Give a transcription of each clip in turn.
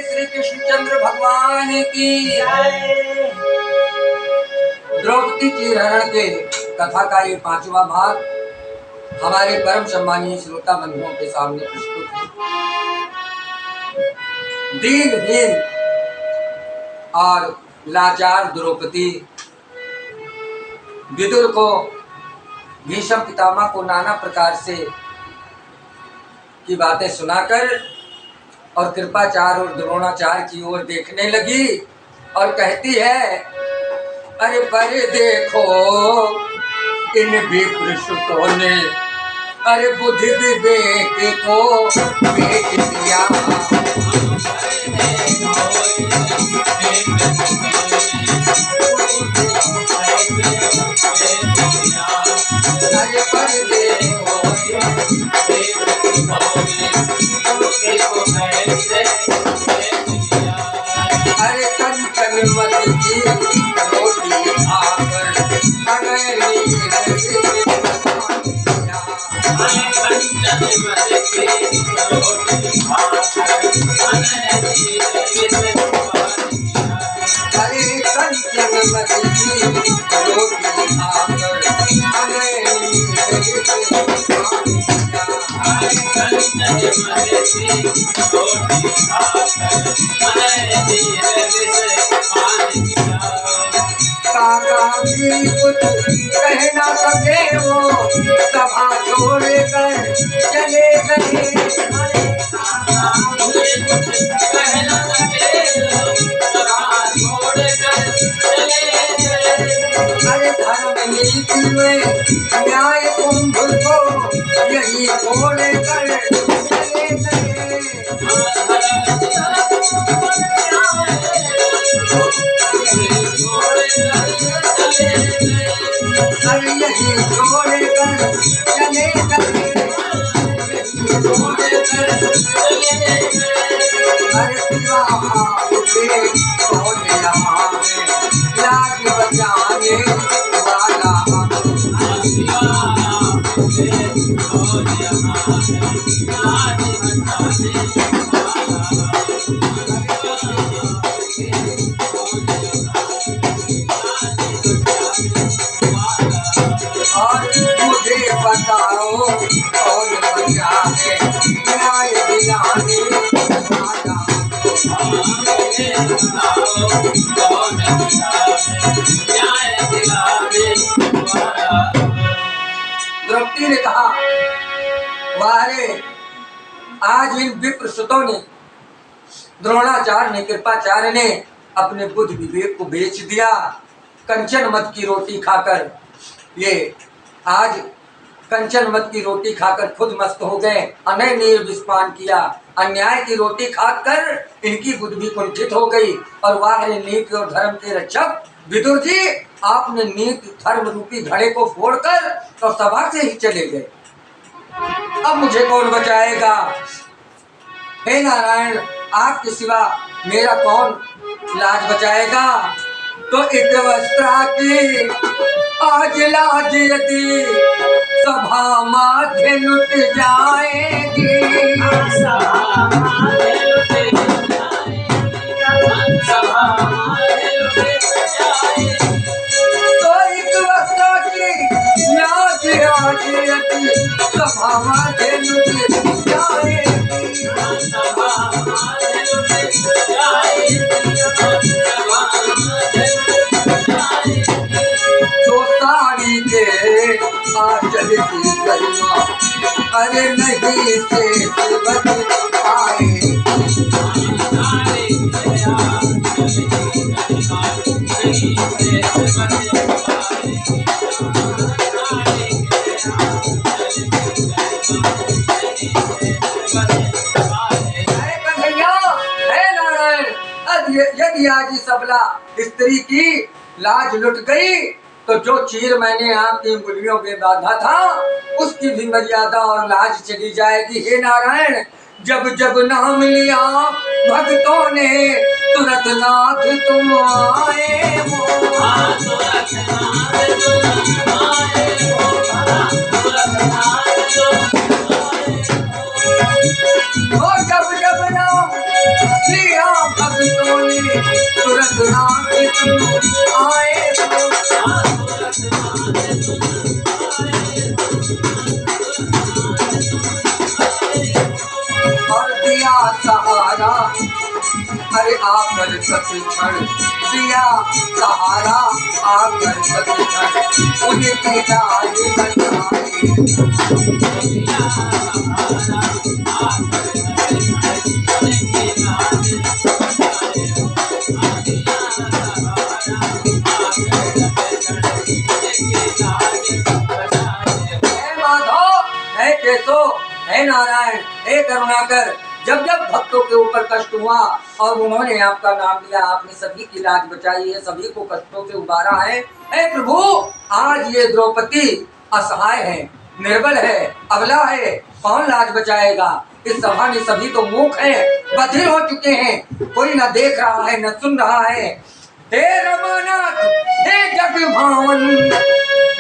श्री कृष्णचंद्र भगवान की द्रौपदी की हरण के कथा का ये 5वां भाग हमारे परम सम्मानीय श्रोता बंधुओं के सामने प्रस्तुत है। दीनहीन और लाचार द्रौपदी विदुर को, भीष्म पितामह को नाना प्रकार से की बातें सुनाकर और कृपाचार्य और द्रोणाचार्य की ओर देखने लगी और कहती है, अरे पर देखो इन विप्रसुतों ने अरे बुद्धि विवेक को बेच दिया। अरे पर देखो अरे कंचन मति की रोटी खाकर काका भी कुछ कह ना सके, वो सभा छोड़ कर चले गए। अरे धर्म नीति में न्याय कुंभ को यही छोड़ कर चले गए। अरे यही छोड़ कर चले गए। अरे कौन यहाँ लाज बचाने वाला। और मुझे बताओ कौन बचा है न्याय दिलाने वाला। द्रौपदी ने कहा, वारे आज इन विप्रसुतों ने, द्रोणाचार्य ने, कृपाचार्य ने अपने बुद्धि विवेक को बेच दिया। कंचन मत की रोटी खाकर ये आज कंचन मत की रोटी खाकर खुद मस्त हो गए, अनय नीर विस्पान किया। अन्याय की रोटी खाकर इनकी बुद्धि कुंठित हो गई। और वाह रे नीति और धर्म के रक्षक विदुर जी, आपने नीति धर्म रूपी घड़े को फोड़कर और सभा से ही चले गए। अब मुझे कौन बचाएगा? हे नारायण, आपके सिवा मेरा कौन लाज बचाएगा? तो एक वस्त्रा की आज लाज यदि सभा माथे लुट जाएगी। तो एक वस्त्रा की लाज आज यदि सभा माथे लुट जाएगी। तो साड़ी के आंचल की गरिमा अरे नहीं से बच आए। यदि आज सबला स्त्री की लाज लुट गई तो जो चीर मैंने आपकी उंगलियों में बांधा था उसकी भी मर्यादा और लाज चली जाएगी। हे नारायण, जब जब नाम लिया भक्तों ने तुरंत नाथ तुम आए हो। जब जब नाम लिया रघुनाथ तुम आए हो, और दिया सहारा, अरे आकर प्रतिक्षण दिया सहारा, आकर प्रतिक्षण उनकी लाज बचाए। हे केशव, हे नारायण, हे करुणाकर, जब जब भक्तों के ऊपर कष्ट हुआ और उन्होंने आपका नाम लिया, आपने सभी की लाज बचाई है, सभी को कष्टों से उबारा है। हे प्रभु, आज ये द्रौपदी असहाय है, निर्बल है, अबला है, कौन लाज बचाएगा? इस सभा में सभी तो मूक हैं, बधिर हो चुके हैं, कोई न देख रहा है न सुन रहा है। हे रमानाथ, हे जग भावन,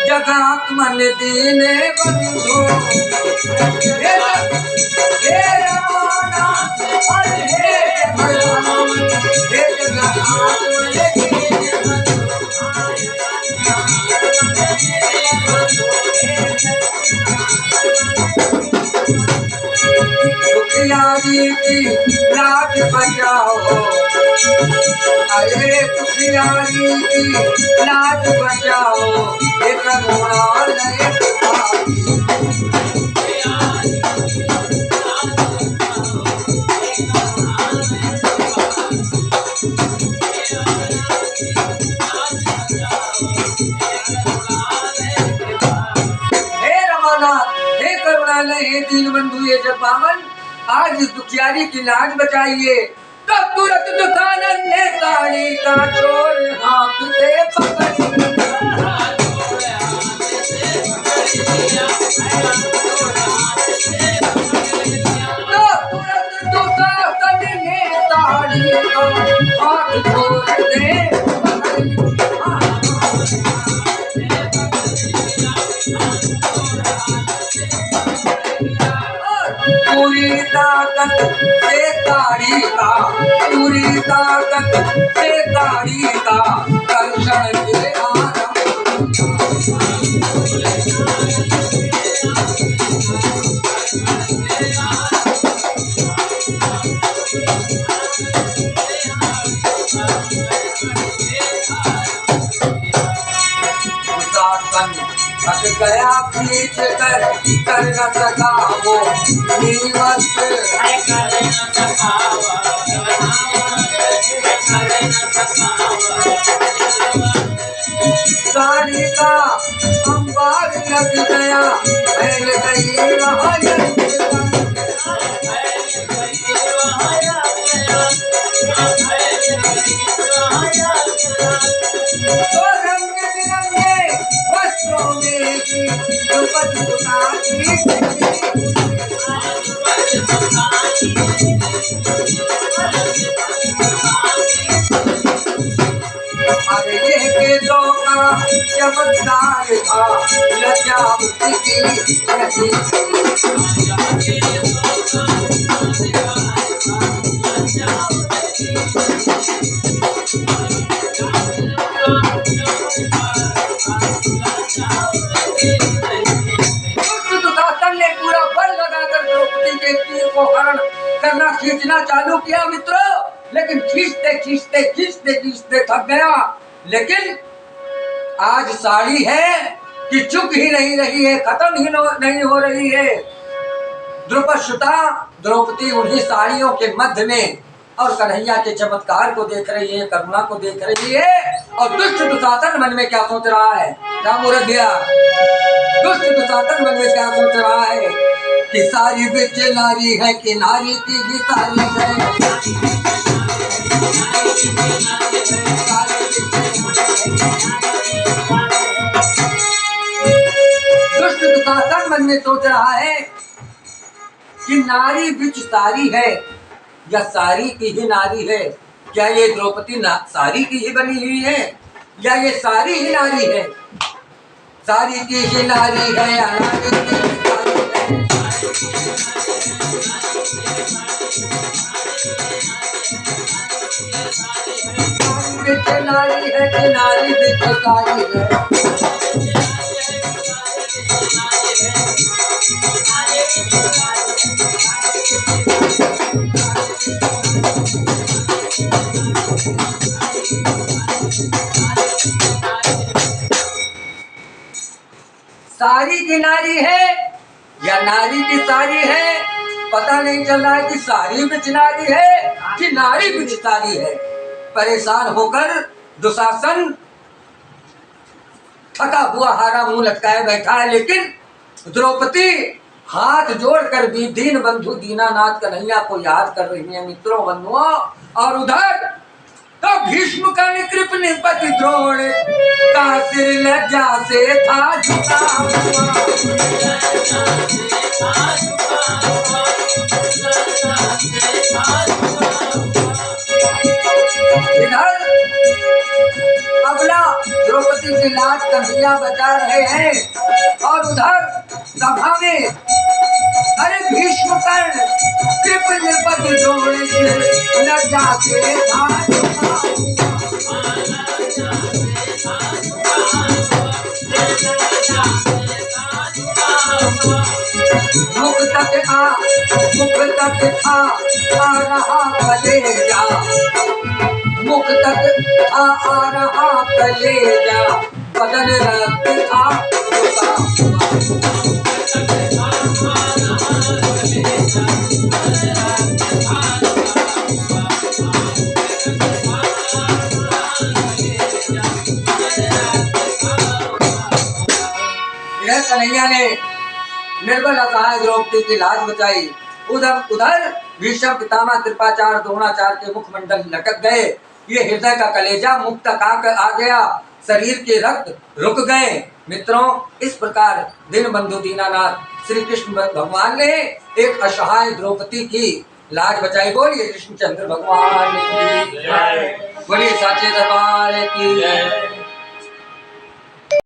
जगात्मन दीने बंधु, हे रमानाथ, हे भगवान, हे जगात्मन दीने बंधु। दुखियारी की लाज बचाओ, अरे दुखियारी की लाज बचाओ, हे करुणालय हे दीन बंधु, ये जब बावन, आज इस दुखियारी की लाज बचाइए। तो तुरंत दुकानन ने साड़ी का छोड़ हाथ से पकड़, तो तुरंत दुकानन ने साड़ी का हाथ छोड़ दे। पूरी ताकत से ताड़ी का, पूरी ताकत से ताड़ी का कर्षण के आरंभ। थक गया पीछ कर न सका वो नीमत, साड़ी का अंबार लग गया, फैल गई वहाँ तो रंग बिरंगे वस्त्रों में द्रौपदी अरे ये के दो का चमत्कार था, लज्जा उसकी नहीं। ने पूरा बल लगाकर द्रौपदी के तीर को हरण करना, खींचना चालू किया मित्रों, लेकिन खींचते खींचते खींचते खींचते थक गया। लेकिन आज साड़ी है कि चुक ही नहीं रही है, खत्म ही नहीं हो रही है। द्रुपद सुता द्रौपदी उन्हीं साड़ियों के मध्य में और कन्हैया के चमत्कार को देख रही है, करुणा को देख रही है। और दुष्ट दुशासन मन में क्या सोच रहा है? रामुरदिया, दुष्ट दुशासन मन में क्या सोच रहा है कि सारी बिच नारी है कि नारी की भी सारी है। दुष्ट दुशासन मन में सोच रहा है कि नारी बिच सारी है या सारी की ही नारी है। क्या ये द्रौपदी सारी की ही बनी हुई है या ये सारी ही नारी है? सारी की ही नारी है या नारी की ही सारी है? कि नारी विचारी है। सारी की नारी है या नारी की सारी है, पता नहीं चल रहा है कि सारी बिच नारी है कि नारी बिच सारी है। परेशान होकर दुशासन थका हुआ हारा मुंह लटकाए बैठा है, लेकिन द्रौपदी हाथ जोड़कर भी दीन बंधु दीनानाथ कन्हैया को याद कर रही है मित्रों बंधुओं। और उधर तो भीष्म का निकृप निपति द्रोण का सिर लज्जा से था झुका हुआ। इधर अबला द्रौपदी की लाज कन्हैया बचा रहे हैं और उधर सभा में अरे भीष्म कर्ण कृप निपति द्रोण से लज्जा से था झुका मुख तक था आ रहा कलेजा, मुख तक आ रहा कलेजा, बदन रक्त था यह कन्हैया ने निर्बल असहाय द्रौपदी की लाज बचाई। उधर भीष्म पितामह कृपाचार्य द्रोणाचार्य के मुखमंडल लटक गए, ये हृदय का कलेजा मुख तक आ गया, शरीर के रक्त रुक गए। मित्रों इस प्रकार दीन बंधु दीनानाथ श्री कृष्ण भगवान ने एक असहाय द्रौपदी की लाज बचाई। बोलिए कृष्णचंद्र भगवान की, बोलिए साचे दरबार की।